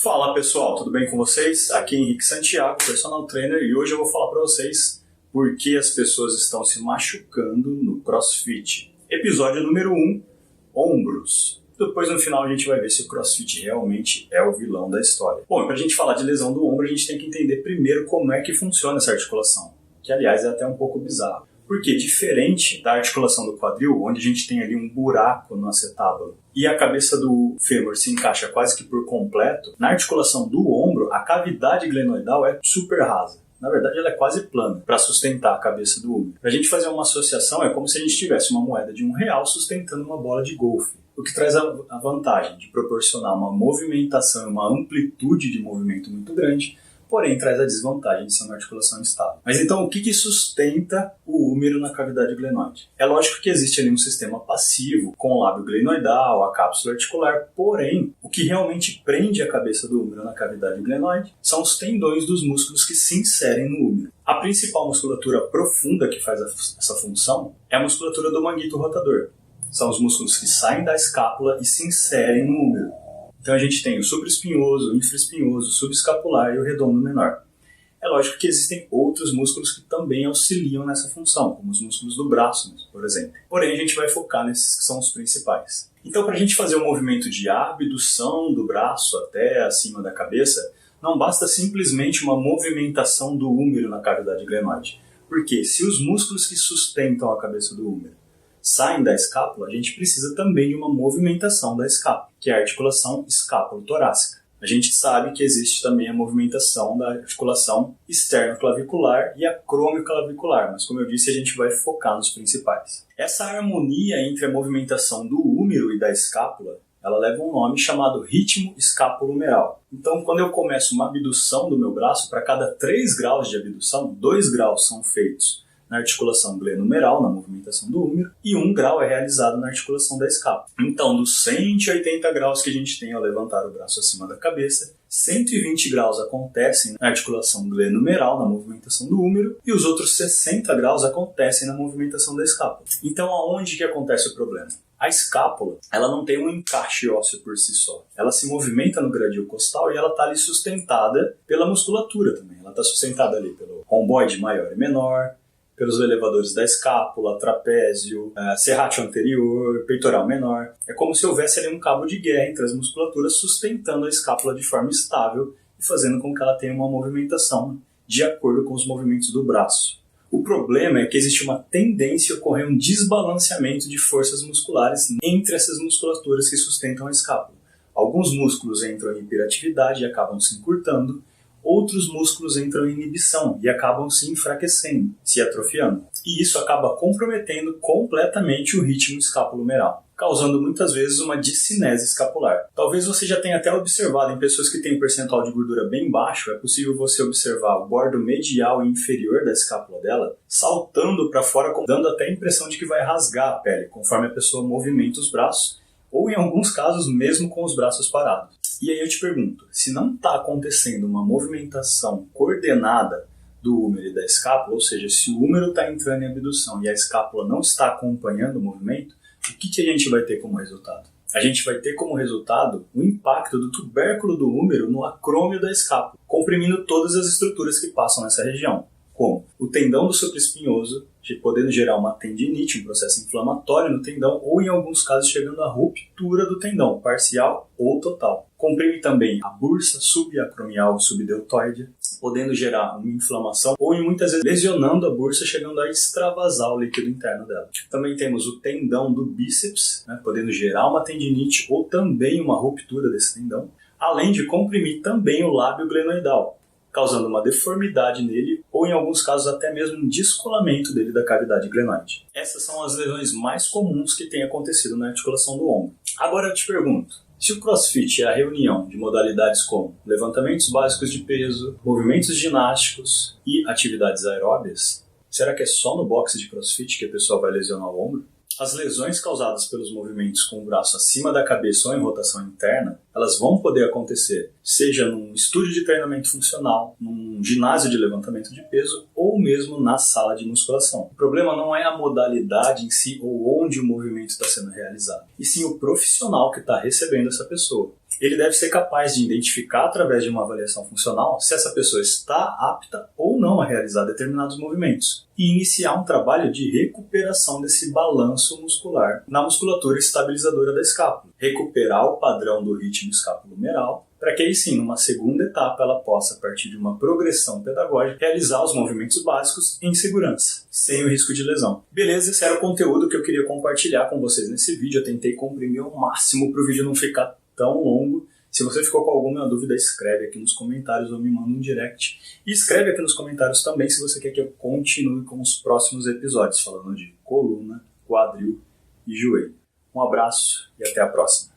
Fala pessoal, tudo bem com vocês? Aqui é Henrique Santiago, personal trainer, e hoje eu vou falar para vocês por que as pessoas estão se machucando no CrossFit. Episódio número 1, ombros. Depois no final a gente vai ver se o CrossFit realmente é o vilão da história. Bom, para a gente falar de lesão do ombro, a gente tem que entender primeiro como é que funciona essa articulação, que aliás é até um pouco bizarro. Porque diferente da articulação do quadril, onde a gente tem ali um buraco no acetábulo e a cabeça do fêmur se encaixa quase que por completo, na articulação do ombro, a cavidade glenoidal é super rasa. Na verdade, ela é quase plana para sustentar a cabeça do ombro. Para a gente fazer uma associação, é como se a gente tivesse uma moeda de R$1 sustentando uma bola de golfe. O que traz a vantagem de proporcionar uma movimentação e uma amplitude de movimento muito grande, porém traz a desvantagem de ser uma articulação instável. Mas então o que sustenta o húmero na cavidade glenoide? É lógico que existe ali um sistema passivo com o lábio glenoidal, a cápsula articular, porém o que realmente prende a cabeça do húmero na cavidade glenoide são os tendões dos músculos que se inserem no húmero. A principal musculatura profunda que faz essa função é a musculatura do manguito rotador. São os músculos que saem da escápula e se inserem no húmero. Então a gente tem o supraespinhoso, o infraespinhoso, o subescapular e o redondo menor. É lógico que existem outros músculos que também auxiliam nessa função, como os músculos do braço, por exemplo. Porém, a gente vai focar nesses que são os principais. Então, para a gente fazer o movimento de abdução do braço até acima da cabeça, não basta simplesmente uma movimentação do húmero na cavidade glenoide. Porque se os músculos que sustentam a cabeça do húmero saem da escápula, a gente precisa também de uma movimentação da escápula, que é a articulação escápulo-torácica. A gente sabe que existe também a movimentação da articulação externo-clavicular e acromioclavicular, mas como eu disse, a gente vai focar nos principais. Essa harmonia entre a movimentação do húmero e da escápula, ela leva um nome chamado ritmo escapulohumeral. Então, quando eu começo uma abdução do meu braço, para cada 3 graus de abdução, 2 graus são feitos na articulação glenohumeral, na movimentação do húmero, e 1 grau é realizado na articulação da escápula. Então, dos 180 graus que a gente tem ao levantar o braço acima da cabeça, 120 graus acontecem na articulação glenohumeral, na movimentação do húmero, e os outros 60 graus acontecem na movimentação da escápula. Então, aonde que acontece o problema? A escápula, ela não tem um encaixe ósseo por si só. Ela se movimenta no gradil costal e ela está ali sustentada pela musculatura também. Ela está sustentada ali pelo romboide maior e menor, pelos elevadores da escápula, trapézio, serrátil anterior, peitoral menor. É como se houvesse ali um cabo de guerra entre as musculaturas sustentando a escápula de forma estável e fazendo com que ela tenha uma movimentação de acordo com os movimentos do braço. O problema é que existe uma tendência a ocorrer um desbalanceamento de forças musculares entre essas musculaturas que sustentam a escápula. Alguns músculos entram em hiperatividade e acabam se encurtando, outros músculos entram em inibição e acabam se enfraquecendo, se atrofiando. E isso acaba comprometendo completamente o ritmo escapulohumeral, causando muitas vezes uma discinese escapular. Talvez você já tenha até observado em pessoas que têm um percentual de gordura bem baixo, é possível você observar o bordo medial e inferior da escápula dela saltando para fora, dando até a impressão de que vai rasgar a pele, conforme a pessoa movimenta os braços, ou em alguns casos mesmo com os braços parados. E aí eu te pergunto, se não está acontecendo uma movimentação coordenada do húmero e da escápula, ou seja, se o húmero está entrando em abdução e a escápula não está acompanhando o movimento, o que a gente vai ter como resultado? A gente vai ter como resultado o impacto do tubérculo do húmero no acrômio da escápula, comprimindo todas as estruturas que passam nessa região, como o tendão do supraespinhoso, podendo gerar uma tendinite, um processo inflamatório no tendão, ou em alguns casos chegando à ruptura do tendão, parcial ou total. Comprime também a bursa subacromial e subdeltoide, podendo gerar uma inflamação ou muitas vezes lesionando a bursa, chegando a extravasar o líquido interno dela. Também temos o tendão do bíceps, podendo gerar uma tendinite ou também uma ruptura desse tendão, além de comprimir também o lábio glenoidal, causando uma deformidade nele ou, em alguns casos, até mesmo um descolamento dele da cavidade glenoide. Essas são as lesões mais comuns que têm acontecido na articulação do ombro. Agora eu te pergunto, se o CrossFit é a reunião de modalidades como levantamentos básicos de peso, movimentos ginásticos e atividades aeróbias, será que é só no boxe de CrossFit que a pessoa vai lesionar o ombro? As lesões causadas pelos movimentos com o braço acima da cabeça ou em rotação interna, elas vão poder acontecer, seja num estúdio de treinamento funcional, num ginásio de levantamento de peso ou mesmo na sala de musculação. O problema não é a modalidade em si ou onde o movimento está sendo realizado, e sim o profissional que está recebendo essa pessoa. Ele deve ser capaz de identificar, através de uma avaliação funcional, se essa pessoa está apta ou não a realizar determinados movimentos e iniciar um trabalho de recuperação desse balanço muscular na musculatura estabilizadora da escápula. Recuperar o padrão do ritmo escapulohumeral, para que aí sim, numa segunda etapa, ela possa, a partir de uma progressão pedagógica, realizar os movimentos básicos em segurança, sem o risco de lesão. Beleza, esse era o conteúdo que eu queria compartilhar com vocês nesse vídeo. Eu tentei comprimir ao máximo para o vídeo não ficar tão longo. Se você ficou com alguma dúvida, escreve aqui nos comentários ou me manda um direct. E escreve aqui nos comentários também se você quer que eu continue com os próximos episódios, falando de coluna, quadril e joelho. Um abraço e até a próxima.